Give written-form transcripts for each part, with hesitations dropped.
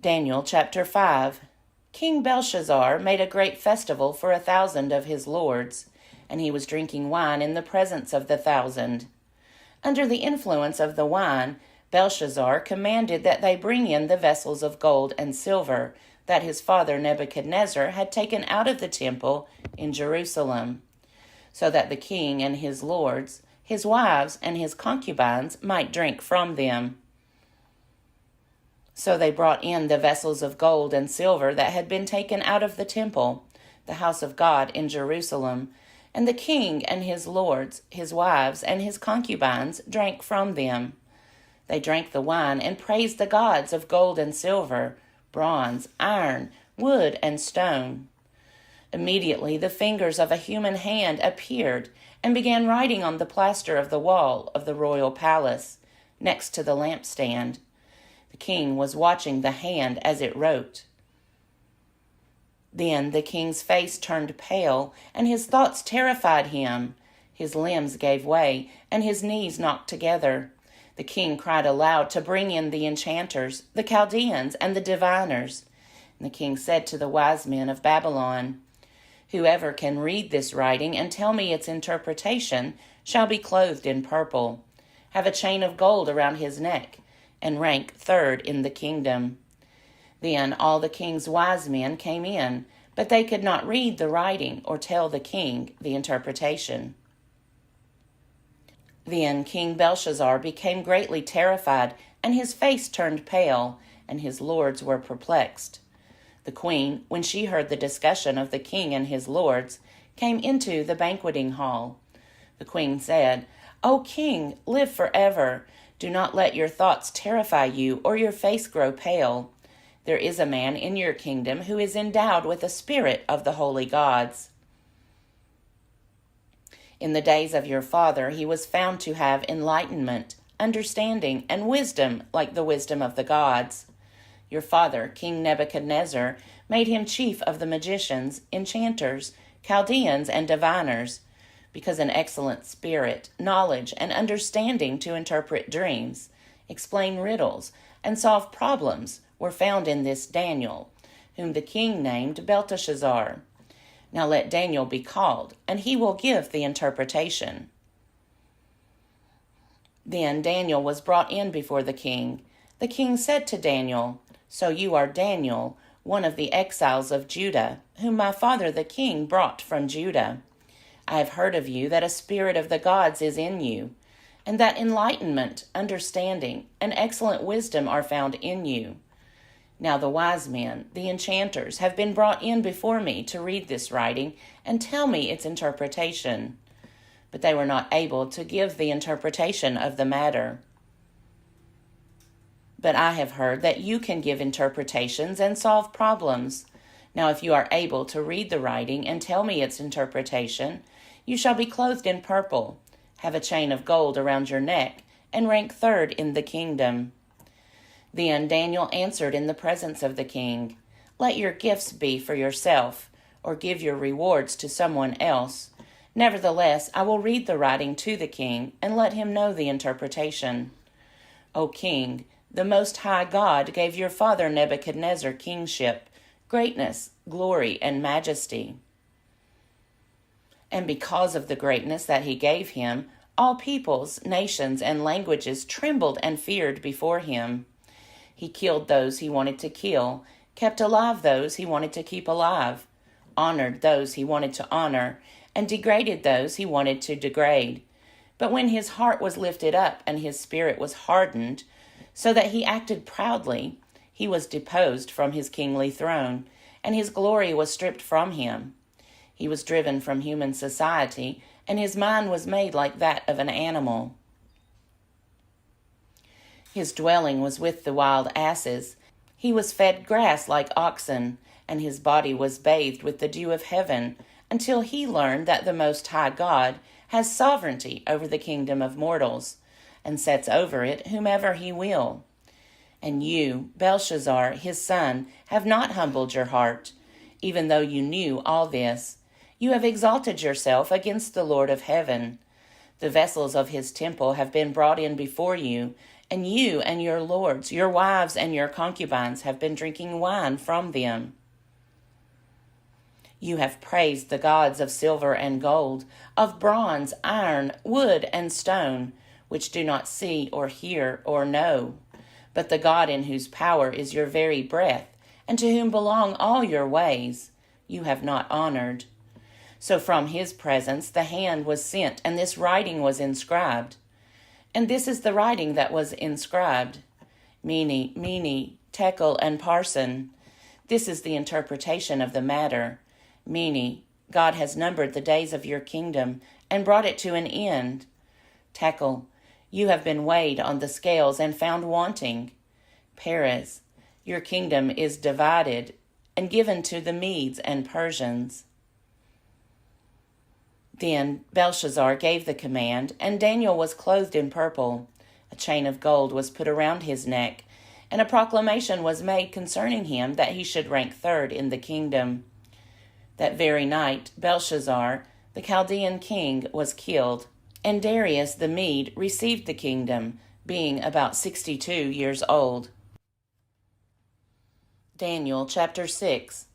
Daniel chapter 5. King Belshazzar made a great festival for 1,000 of his lords, and he was drinking wine in the presence of the 1,000. Under the influence of the wine, Belshazzar commanded that they bring in the vessels of gold and silver that his father Nebuchadnezzar had taken out of the temple in Jerusalem, so that the king and his lords, his wives, and his concubines might drink from them. So they brought in the vessels of gold and silver that had been taken out of the temple, the house of God in Jerusalem, and the king and his lords, his wives, and his concubines drank from them. They drank the wine and praised the gods of gold and silver, bronze, iron, wood, and stone. Immediately the fingers of a human hand appeared and began writing on the plaster of the wall of the royal palace, next to the lampstand. The king was watching the hand as it wrote. Then the king's face turned pale, and his thoughts terrified him. His limbs gave way, and his knees knocked together. The king cried aloud to bring in the enchanters, the Chaldeans, and the diviners. And the king said to the wise men of Babylon, "Whoever can read this writing and tell me its interpretation shall be clothed in purple, have a chain of gold around his neck, and rank third in the kingdom." Then all the king's wise men came in, but they could not read the writing or tell the king the interpretation. Then King Belshazzar became greatly terrified, and his face turned pale, and his lords were perplexed. The queen, when she heard the discussion of the king and his lords, came into the banqueting hall. The queen said, "O king, live forever. Do not let your thoughts terrify you or your face grow pale. There is a man in your kingdom who is endowed with the spirit of the holy gods. In the days of your father he was found to have enlightenment, understanding, and wisdom like the wisdom of the gods. Your father, King Nebuchadnezzar, made him chief of the magicians, enchanters, Chaldeans, and diviners, because an excellent spirit, knowledge, and understanding to interpret dreams, explain riddles, and solve problems were found in this Daniel, whom the king named Belteshazzar. Now let Daniel be called, and he will give the interpretation." Then Daniel was brought in before the king. The king said to Daniel, "So you are Daniel, one of the exiles of Judah, whom my father the king brought from Judah. I have heard of you that a spirit of the gods is in you, and that enlightenment, understanding, and excellent wisdom are found in you. Now the wise men, the enchanters, have been brought in before me to read this writing and tell me its interpretation. But they were not able to give the interpretation of the matter. But I have heard that you can give interpretations and solve problems. Now if you are able to read the writing and tell me its interpretation, you shall be clothed in purple, have a chain of gold around your neck, and rank third in the kingdom." Then Daniel answered in the presence of the king, "Let your gifts be for yourself, or give your rewards to someone else. Nevertheless, I will read the writing to the king and let him know the interpretation. O king, the Most High God gave your father Nebuchadnezzar kingship, greatness, glory, and majesty. And because of the greatness that he gave him, all peoples, nations, and languages trembled and feared before him. He killed those he wanted to kill, kept alive those he wanted to keep alive, honored those he wanted to honor, and degraded those he wanted to degrade. But when his heart was lifted up and his spirit was hardened, so that he acted proudly, he was deposed from his kingly throne, and his glory was stripped from him. He was driven from human society, and his mind was made like that of an animal. His dwelling was with the wild asses. He was fed grass like oxen, and his body was bathed with the dew of heaven, until he learned that the Most High God has sovereignty over the kingdom of mortals, and sets over it whomever he will. And you, Belshazzar, his son, have not humbled your heart, even though you knew all this. You have exalted yourself against the Lord of heaven. The vessels of his temple have been brought in before you, and you and your lords, your wives and your concubines have been drinking wine from them. You have praised the gods of silver and gold, of bronze, iron, wood, and stone, which do not see or hear or know, but the God in whose power is your very breath, and to whom belong all your ways, you have not honored. So from his presence the hand was sent, and this writing was inscribed. And this is the writing that was inscribed: Mene, Tekel, and Parsin. This is the interpretation of the matter. Mene, God has numbered the days of your kingdom and brought it to an end. Tekel, you have been weighed on the scales and found wanting. Peres, your kingdom is divided and given to the Medes and Persians. Then Belshazzar gave the command, and Daniel was clothed in purple. A chain of gold was put around his neck, and a proclamation was made concerning him that he should rank third in the kingdom. That very night, Belshazzar, the Chaldean king, was killed, and Darius the Mede received the kingdom, being about 62 years old. Daniel chapter 6.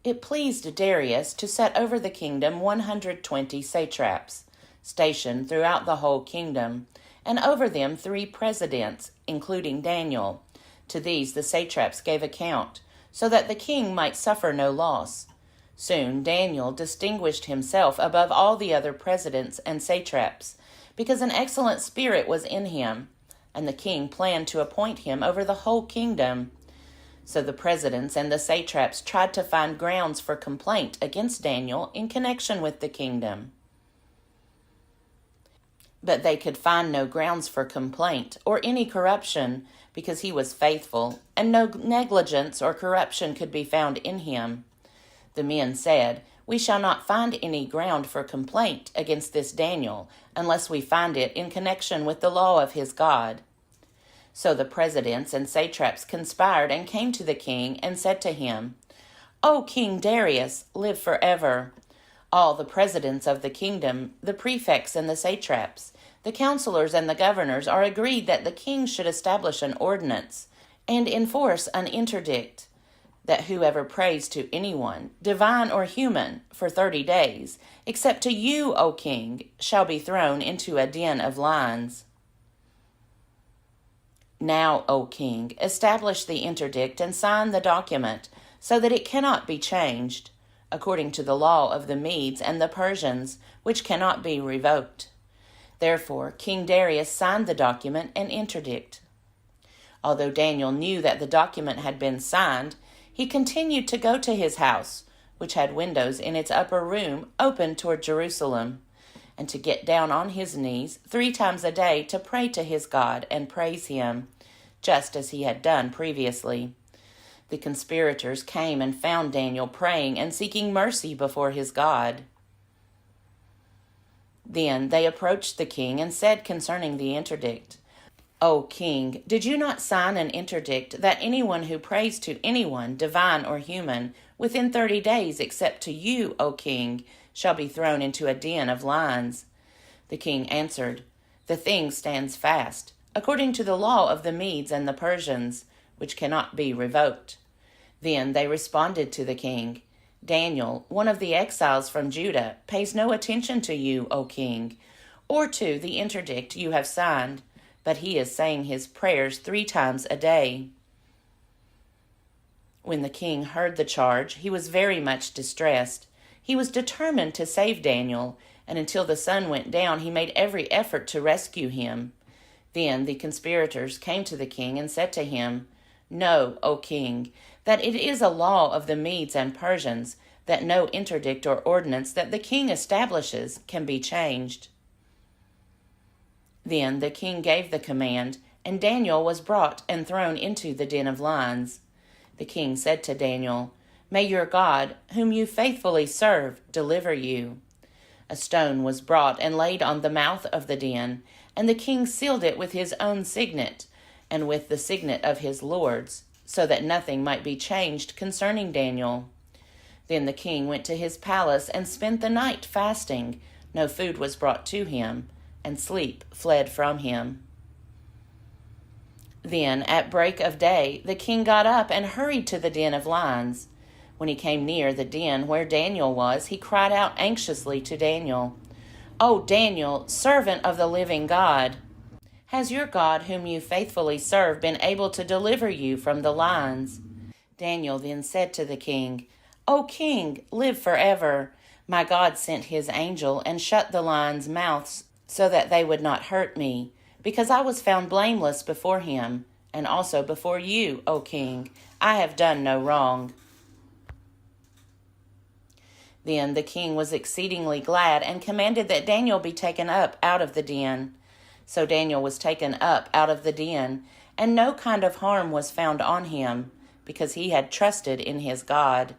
It pleased Darius to set over the kingdom 120 satraps, stationed throughout the whole kingdom, and over them 3 presidents, including Daniel. To these the satraps gave account, so that the king might suffer no loss. Soon Daniel distinguished himself above all the other presidents and satraps, because an excellent spirit was in him, and the king planned to appoint him over the whole kingdom. So the presidents and the satraps tried to find grounds for complaint against Daniel in connection with the kingdom. But they could find no grounds for complaint or any corruption, because he was faithful, and no negligence or corruption could be found in him. The men said, "We shall not find any ground for complaint against this Daniel, unless we find it in connection with the law of his God." So the presidents and satraps conspired and came to the king and said to him, "O King Darius, live forever. All the presidents of the kingdom, the prefects and the satraps, the counselors and the governors are agreed that the king should establish an ordinance and enforce an interdict, that whoever prays to anyone, divine or human, for 30 days, except to you, O king, shall be thrown into a den of lions. Now, O king, establish the interdict and sign the document, so that it cannot be changed, according to the law of the Medes and the Persians, which cannot be revoked." Therefore King Darius signed the document and interdict. Although Daniel knew that the document had been signed, he continued to go to his house, which had windows in its upper room open toward Jerusalem, and to get down on his knees 3 times a day to pray to his God and praise him, just as he had done previously. The conspirators came and found Daniel praying and seeking mercy before his God. Then they approached the king and said concerning the interdict, "O king, did you not sign an interdict that anyone who prays to anyone, divine or human, within 30 days except to you, O king, shall be thrown into a den of lions?" The king answered, "The thing stands fast, according to the law of the Medes and the Persians, which cannot be revoked." Then they responded to the king, "Daniel, one of the exiles from Judah, pays no attention to you, O king, or to the interdict you have signed, but he is saying his prayers 3 times a day." When the king heard the charge, he was very much distressed. He was determined to save Daniel, and until the sun went down, he made every effort to rescue him. Then the conspirators came to the king and said to him, "Know, O king, that it is a law of the Medes and Persians that no interdict or ordinance that the king establishes can be changed." Then the king gave the command, and Daniel was brought and thrown into the den of lions. The king said to Daniel, "May your God, whom you faithfully serve, deliver you." A stone was brought and laid on the mouth of the den, and the king sealed it with his own signet, and with the signet of his lords, so that nothing might be changed concerning Daniel. Then the king went to his palace and spent the night fasting. No food was brought to him, and sleep fled from him. Then, at break of day, the king got up and hurried to the den of lions. When he came near the den where Daniel was, he cried out anxiously to Daniel, "O Daniel, servant of the living God, has your God, whom you faithfully serve, been able to deliver you from the lions?" Daniel then said to the king, "O king, live forever. My God sent his angel and shut the lions' mouths so that they would not hurt me, because I was found blameless before him, and also before you, O king. I have done no wrong." Then the king was exceedingly glad and commanded that Daniel be taken up out of the den. So Daniel was taken up out of the den, and no kind of harm was found on him, because he had trusted in his God.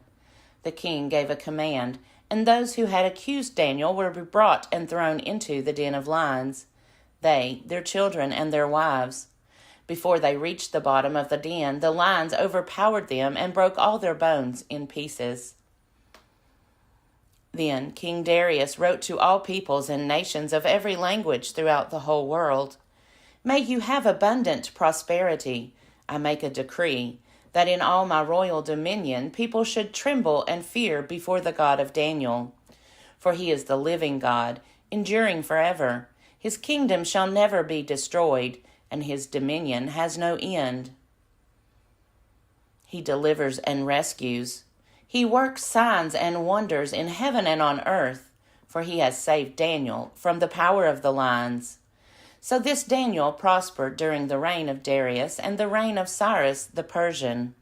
The king gave a command, and those who had accused Daniel were brought and thrown into the den of lions, they, their children, and their wives. Before they reached the bottom of the den, the lions overpowered them and broke all their bones in pieces. Then King Darius wrote to all peoples and nations of every language throughout the whole world, "May you have abundant prosperity. I make a decree that in all my royal dominion people should tremble and fear before the God of Daniel. For he is the living God, enduring forever. His kingdom shall never be destroyed, and his dominion has no end. He delivers and rescues. He works signs and wonders in heaven and on earth, for he has saved Daniel from the power of the lions." So this Daniel prospered during the reign of Darius and the reign of Cyrus the Persian.